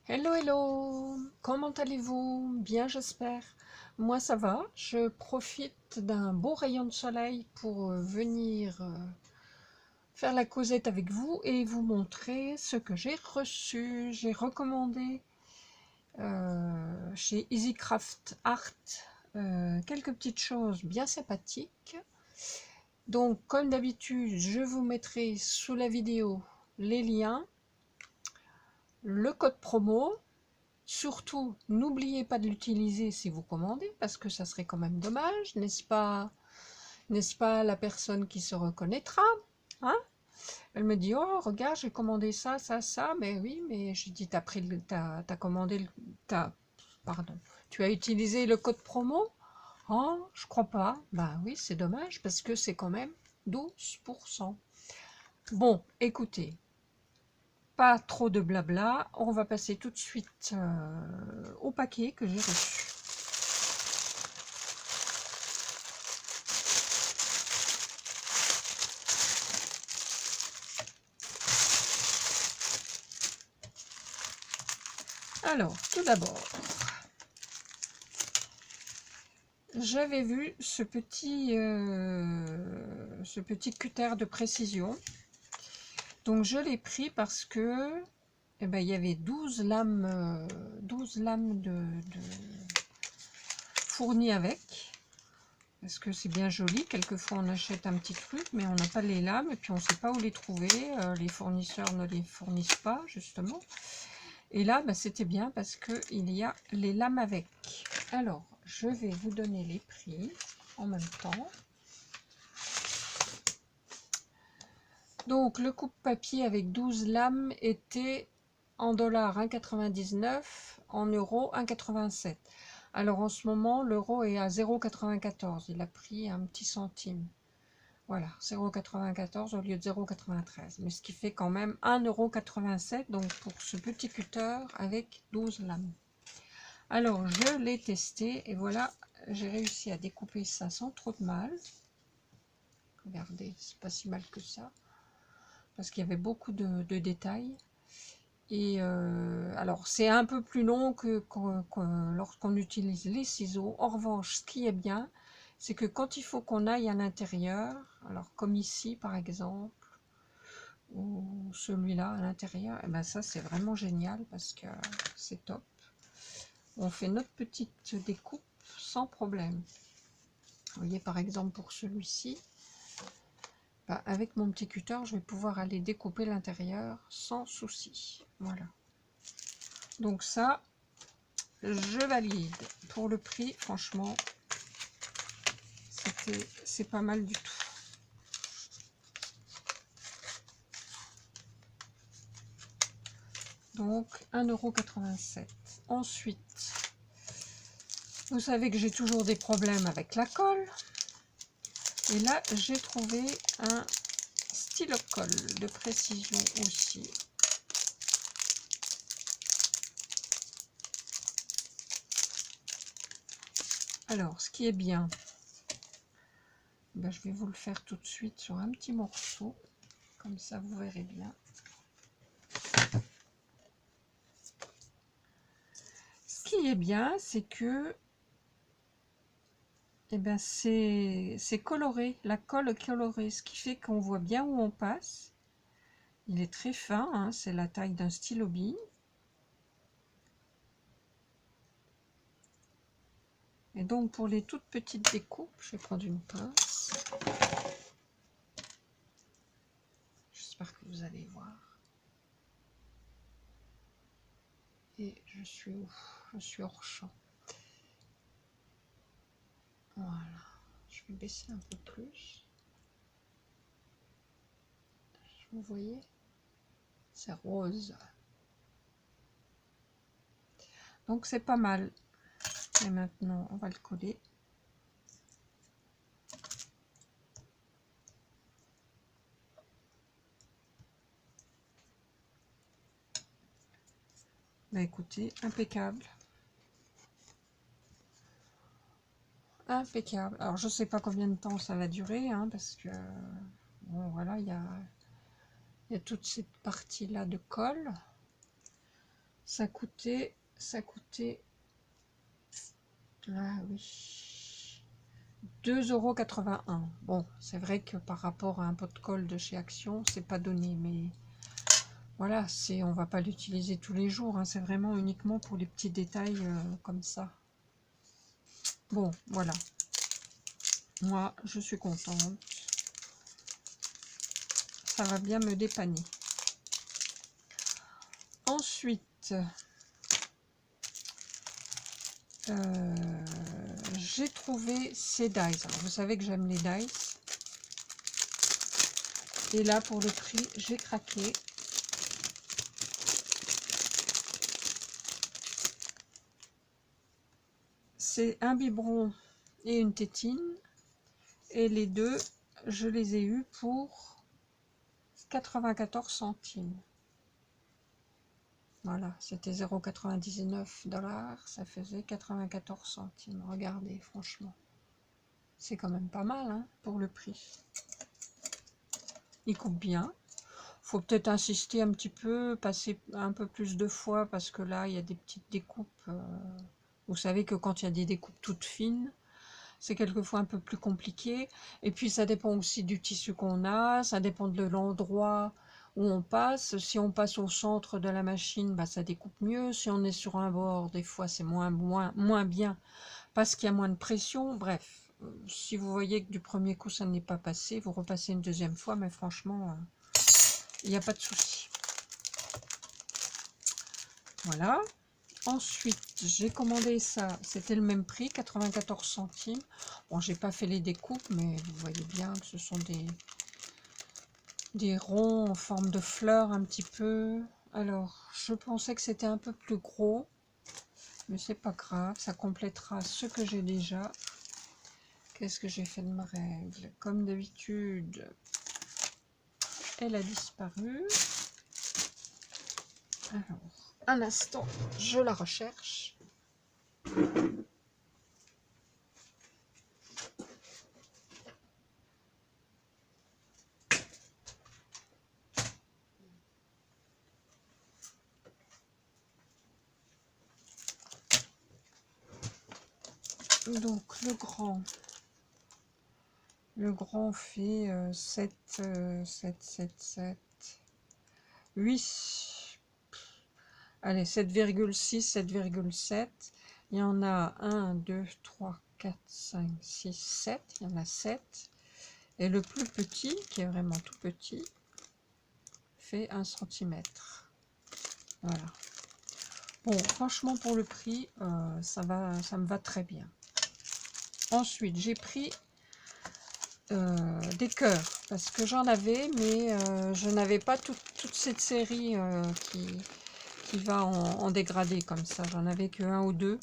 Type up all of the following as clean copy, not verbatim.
Hello, hello! Comment allez-vous? Bien, j'espère. Moi, ça va. Je profite d'un beau rayon de soleil pour venir faire la causette avec vous et vous montrer ce que j'ai reçu. J'ai recommandé chez EasyCraft Art quelques petites choses bien sympathiques. Donc, comme d'habitude, je vous mettrai sous la vidéo les liens, le code promo. Surtout, n'oubliez pas de l'utiliser si vous commandez, parce que ça serait quand même dommage, n'est-ce pas? N'est-ce pas la personne qui se reconnaîtra, hein? Elle me dit, oh, regarde, j'ai commandé ça, ça, ça. Mais oui, mais je dis, t'as commandé, pardon, tu as utilisé le code promo? Oh, je crois pas. Bah oui, c'est dommage, parce que c'est quand même 12%. Bon, écoutez, pas trop de blabla, on va passer tout de suite au paquet que j'ai reçu. Alors, tout d'abord, j'avais vu ce petit cutter de précision. Donc, je l'ai pris parce que eh ben, il y avait 12 lames, 12 lames fournies avec. Parce que c'est bien joli. Quelquefois, on achète un petit truc, mais on n'a pas les lames et puis on ne sait pas où les trouver. Les fournisseurs ne les fournissent pas, justement. Et là, bah, c'était bien parce qu'il y a les lames avec. Alors, je vais vous donner les prix en même temps. Donc, le coupe-papier avec 12 lames était en dollars 1,99, en euros 1,87. Alors, en ce moment, l'euro est à 0,94. Il a pris un petit centime. Voilà, 0,94 au lieu de 0,93. Mais ce qui fait quand même 1,87 €, donc pour ce petit cutter avec 12 lames. Alors, je l'ai testé et voilà, j'ai réussi à découper ça sans trop de mal. Regardez, c'est pas si mal que ça. Parce qu'il y avait beaucoup de détails. Et alors, c'est un peu plus long que lorsqu'on utilise les ciseaux. En revanche, ce qui est bien, c'est que quand il faut qu'on aille à l'intérieur, alors comme ici par exemple, ou celui-là à l'intérieur, et ben ça c'est vraiment génial parce que c'est top. On fait notre petite découpe sans problème. Vous voyez par exemple pour celui-ci, bah, avec mon petit cutter, je vais pouvoir aller découper l'intérieur sans souci. Voilà. Donc ça, je valide. Pour le prix, franchement, c'est pas mal du tout. Donc 1,87 €. Ensuite, vous savez que j'ai toujours des problèmes avec la colle. Et là, j'ai trouvé un stylo colle de précision aussi. Alors, ce qui est bien, ben, je vais vous le faire tout de suite sur un petit morceau. Comme ça, vous verrez bien. Ce qui est bien, c'est que eh ben, c'est coloré, la colle est colorée, ce qui fait qu'on voit bien où on passe. Il est très fin, hein, c'est la taille d'un stylo bille. Et donc pour les toutes petites découpes, je vais prendre une pince. J'espère que vous allez voir. Et je suis où? Je suis hors champ. Voilà. Je vais baisser un peu plus. Vous voyez? C'est rose. Donc c'est pas mal. Et maintenant, on va le coller. Bah écoutez, impeccable. Impeccable. Alors je sais pas combien de temps ça va durer, hein, parce que bon voilà, il y a toute cette partie là de colle. Ça coûtait, ah oui, 2,81 €. Bon, c'est vrai que par rapport à un pot de colle de chez Action, c'est pas donné, mais voilà, on va pas l'utiliser tous les jours, hein, c'est vraiment uniquement pour les petits détails comme ça. Bon, voilà. Moi, je suis contente. Ça va bien me dépanner. Ensuite, j'ai trouvé ces dies. Alors, vous savez que j'aime les dies. Et là, pour le prix, j'ai craqué. C'est un biberon et une tétine. Et les deux, je les ai eus pour 94 centimes. Voilà, c'était 0,99 $, ça faisait 94 centimes. Regardez, franchement, c'est quand même pas mal hein, pour le prix. Il coupe bien. Faut peut-être insister un petit peu, passer un peu plus de fois, parce que là, il y a des petites découpes. Vous savez que quand il y a des découpes toutes fines, c'est quelquefois un peu plus compliqué. Et puis, ça dépend aussi du tissu qu'on a, ça dépend de l'endroit où on passe. Si on passe au centre de la machine, bah, ça découpe mieux. Si on est sur un bord, des fois, c'est moins bien, parce qu'il y a moins de pression. Bref, si vous voyez que du premier coup, ça n'est pas passé, vous repassez une deuxième fois, mais franchement, il n'y a pas de souci. Voilà. Ensuite, j'ai commandé ça, c'était le même prix, 94 centimes. Bon, j'ai pas fait les découpes, mais vous voyez bien que ce sont des ronds en forme de fleurs un petit peu. Alors, je pensais que c'était un peu plus gros, mais c'est pas grave, ça complétera ce que j'ai déjà. Qu'est-ce que j'ai fait de ma règle? Comme d'habitude, elle a disparu. Alors, un instant, je la recherche. Donc, le grand fait 7, 8. Allez, 7,6, 7,7. Il y en a 1, 2, 3, 4, 5, 6, 7. Il y en a 7. Et le plus petit, qui est vraiment tout petit, fait 1 cm. Voilà. Bon, franchement, pour le prix, ça me va très bien. Ensuite, j'ai pris des cœurs, parce que j'en avais, mais je n'avais pas toute cette série qui va en dégradé comme ça. J'en avais que 1 ou 2.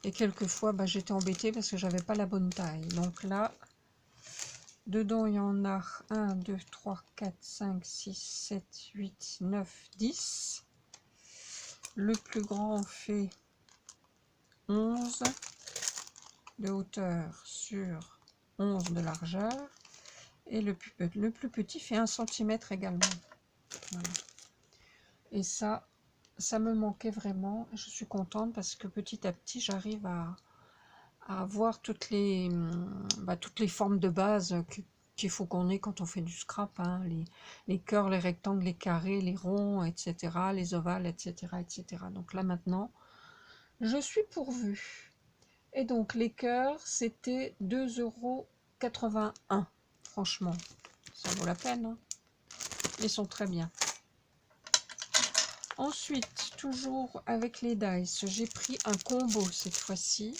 Et quelquefois, bah, j'étais embêtée parce que j'avais pas la bonne taille. Donc là, dedans, il y en a 1, 2, 3, 4, 5, 6, 7, 8, 9, 10. Le plus grand fait 11 de hauteur sur 11 de largeur. Et le plus petit fait 1 cm également. Voilà. Et ça me manquait vraiment. Je suis contente parce que petit à petit, j'arrive à avoir toutes les formes de base qu'il faut qu'on ait quand on fait du scrap, hein, les cœurs, les rectangles, les carrés, les ronds, etc., les ovales, etc., etc. Donc là maintenant, je suis pourvue. Et donc les cœurs, c'était 2,81 €. Franchement, ça vaut la peine, hein. Ils sont très bien. Ensuite, toujours avec les dice, j'ai pris un combo cette fois-ci.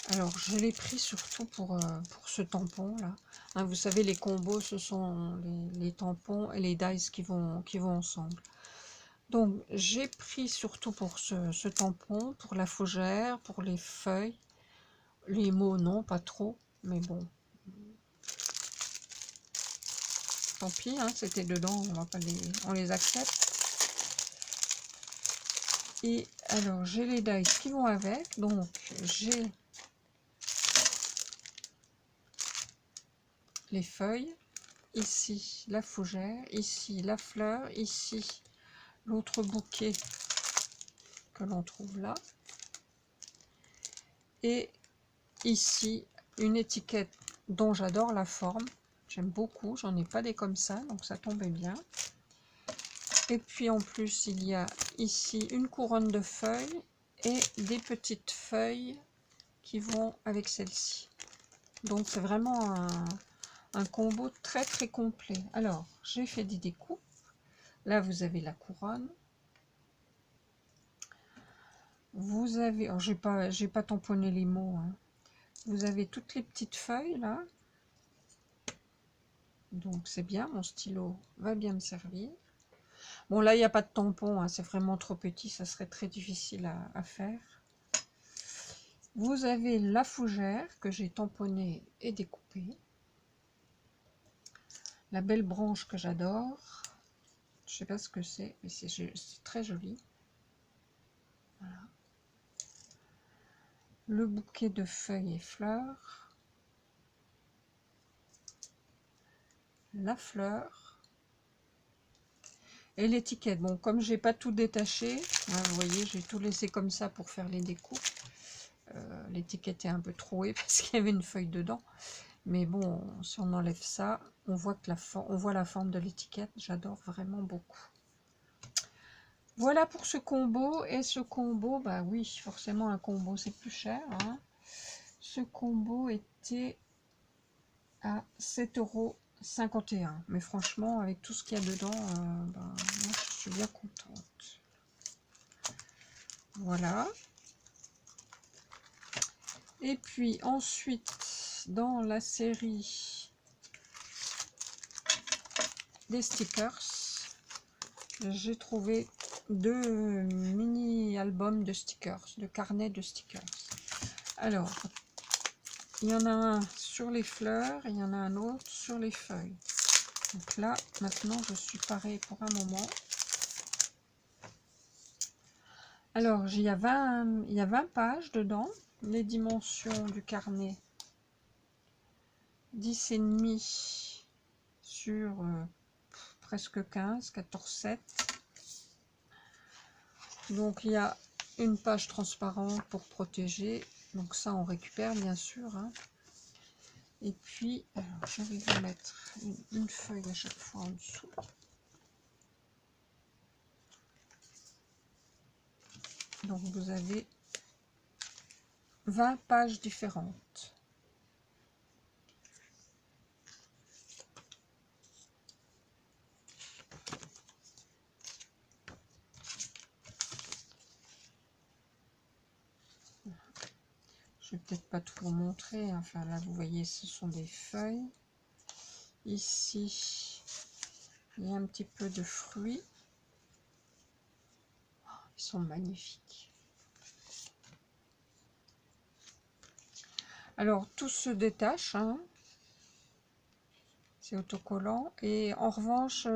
Alors, je l'ai pris surtout pour ce tampon là. Hein, vous savez, les combos, ce sont les tampons et les dies qui vont ensemble. Donc, j'ai pris surtout pour ce tampon, pour la fougère, pour les feuilles. Les mots, non, pas trop, mais bon. Tant pis, hein, c'était dedans, on va pas on les accepte. Et alors, j'ai les dies qui vont avec. Donc, j'ai les feuilles, ici la fougère, ici la fleur, ici l'autre bouquet que l'on trouve là. Et ici, une étiquette dont j'adore la forme. J'aime beaucoup, j'en ai pas des comme ça, donc ça tombait bien. Et puis en plus, il y a ici une couronne de feuilles et des petites feuilles qui vont avec celle-ci. Donc c'est vraiment un combo très très complet. Alors, j'ai fait des découpes. Là, vous avez la couronne. Vous avez, alors j'ai pas tamponné les mots, hein. Vous avez toutes les petites feuilles là. Donc c'est bien, mon stylo va bien me servir. Bon là, il n'y a pas de tampon, hein, c'est vraiment trop petit, ça serait très difficile à faire. Vous avez la fougère que j'ai tamponnée et découpée. La belle branche que j'adore. Je sais pas ce que c'est, mais c'est très joli. Voilà. Le bouquet de feuilles et fleurs. La fleur. Et l'étiquette. Bon, comme j'ai pas tout détaché, hein, vous voyez, j'ai tout laissé comme ça pour faire les découpes. L'étiquette est un peu trouée parce qu'il y avait une feuille dedans. Mais bon, si on enlève ça, on voit que on voit la forme de l'étiquette. J'adore vraiment beaucoup. Voilà pour ce combo. Et ce combo, bah oui, forcément un combo c'est plus cher, hein. Ce combo était à 7,51 €. Mais franchement, avec tout ce qu'il y a dedans, bah, moi je suis bien contente. Voilà. Et puis ensuite, dans la série des stickers, j'ai trouvé 2 mini-albums de stickers, de carnets de stickers. Alors, il y en a un sur les fleurs et il y en a un autre sur les feuilles. Donc là, maintenant, je suis parée pour un moment. Alors, il y a 20 pages dedans. Les dimensions du carnet, 10,5 sur presque 15, 14,7. Donc, il y a une page transparente pour protéger. Donc ça, on récupère, bien sûr, hein. Et puis, alors, je vais vous mettre une feuille à chaque fois en dessous. Donc, vous avez 20 pages différentes. Je vais peut-être pas tout vous montrer. Enfin, là, vous voyez, ce sont des feuilles. Ici, il y a un petit peu de fruits. Ils sont magnifiques. Alors, tout se détache, hein. C'est autocollant. Et en revanche,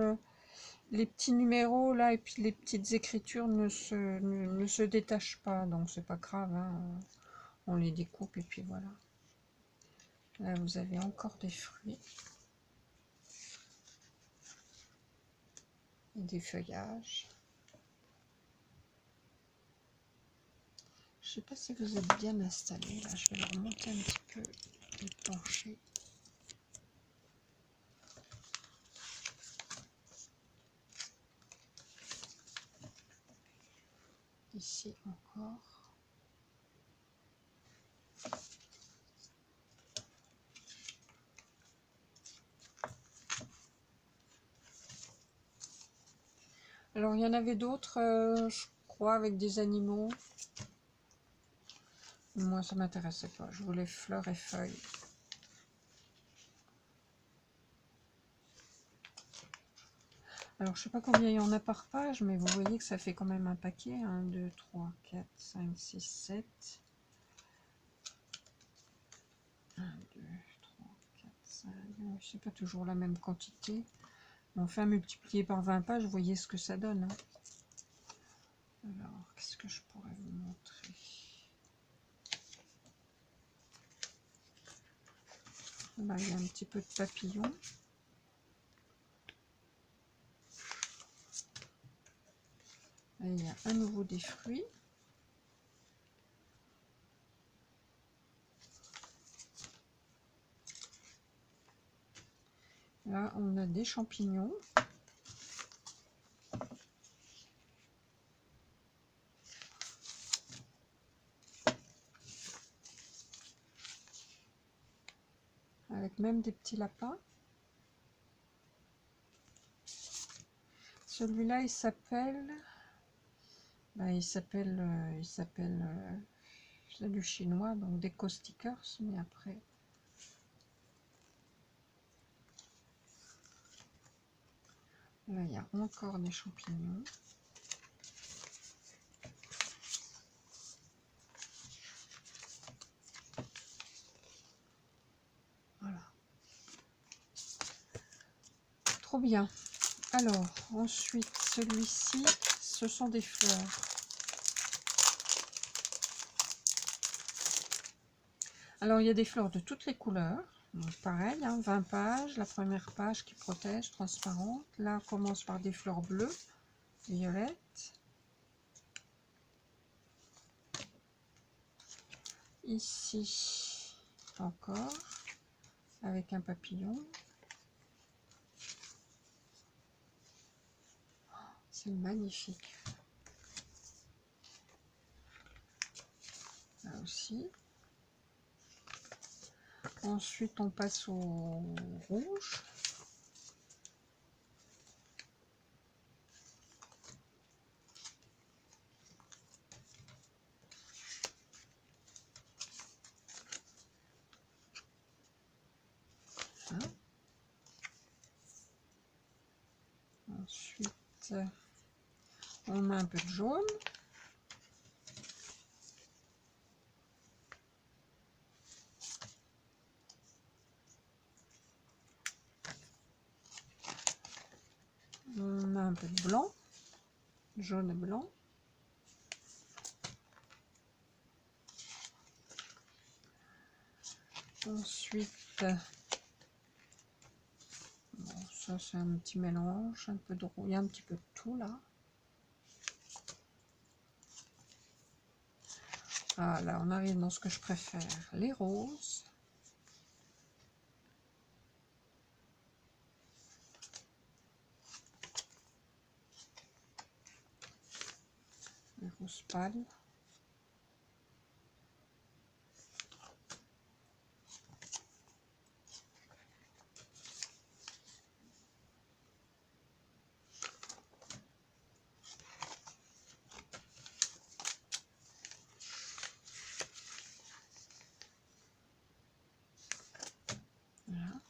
les petits numéros là et puis les petites écritures ne se détachent pas. Donc, c'est pas grave, hein. On les découpe et puis voilà. Là, vous avez encore des fruits. Et des feuillages. Je sais pas si vous êtes bien installé. Là, je vais leur monter un petit peu le plancher. Ici encore. Alors, il y en avait d'autres, je crois, avec des animaux. Moi, ça m'intéressait pas. Je voulais fleurs et feuilles. Alors, je sais pas combien il y en a par page, mais vous voyez que ça fait quand même un paquet. 1, 2, 3, 4, 5, 6, 7. 1, 2, 3, 4, 5. C'est pas toujours la même quantité. Mais enfin, multiplié par 20 pages, vous voyez ce que ça donne, hein. Alors, qu'est-ce que je pourrais vous montrer? Là, il y a un petit peu de papillon. Là, il y a à nouveau des fruits. Là, on a des champignons. Avec même des petits lapins. Celui-là, il s'appelle... c'est du chinois, donc des co-stickers, mais après... Là, il y a encore des champignons. Voilà. Trop bien. Alors, ensuite, celui-ci, ce sont des fleurs. Alors, il y a des fleurs de toutes les couleurs. Donc, pareil, hein, 20 pages. La première page qui protège, transparente. Là, on commence par des fleurs bleues, violettes. Ici, encore, avec un papillon. C'est magnifique. Là aussi. Ensuite, on passe au rouge. Hein. Ensuite, on met un peu de jaune. On a un peu de blanc, jaune et blanc. Ensuite, bon, ça c'est un petit mélange, un peu de rouille, un petit peu de tout là. Ah là, on arrive dans ce que je préfère, les roses. Les roses pâles. Voilà.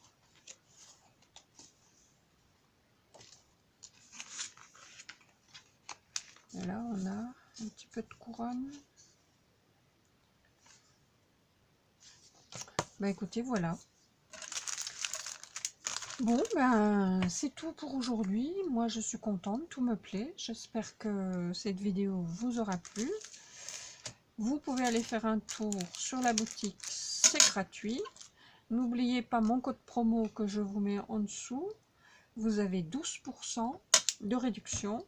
Et là, on a un petit peu de couronne. Bah écoutez, voilà. Bon, ben c'est tout pour aujourd'hui. Moi, je suis contente, tout me plaît. J'espère que cette vidéo vous aura plu. Vous pouvez aller faire un tour sur la boutique, c'est gratuit. N'oubliez pas mon code promo que je vous mets en dessous. Vous avez 12% de réduction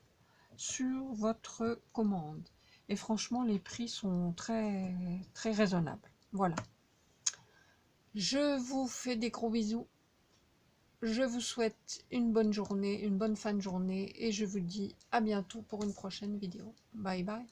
sur votre commande. Et franchement, les prix sont très raisonnables. Voilà. Je vous fais des gros bisous. Je vous souhaite une bonne journée, une bonne fin de journée. Et je vous dis à bientôt pour une prochaine vidéo. Bye bye.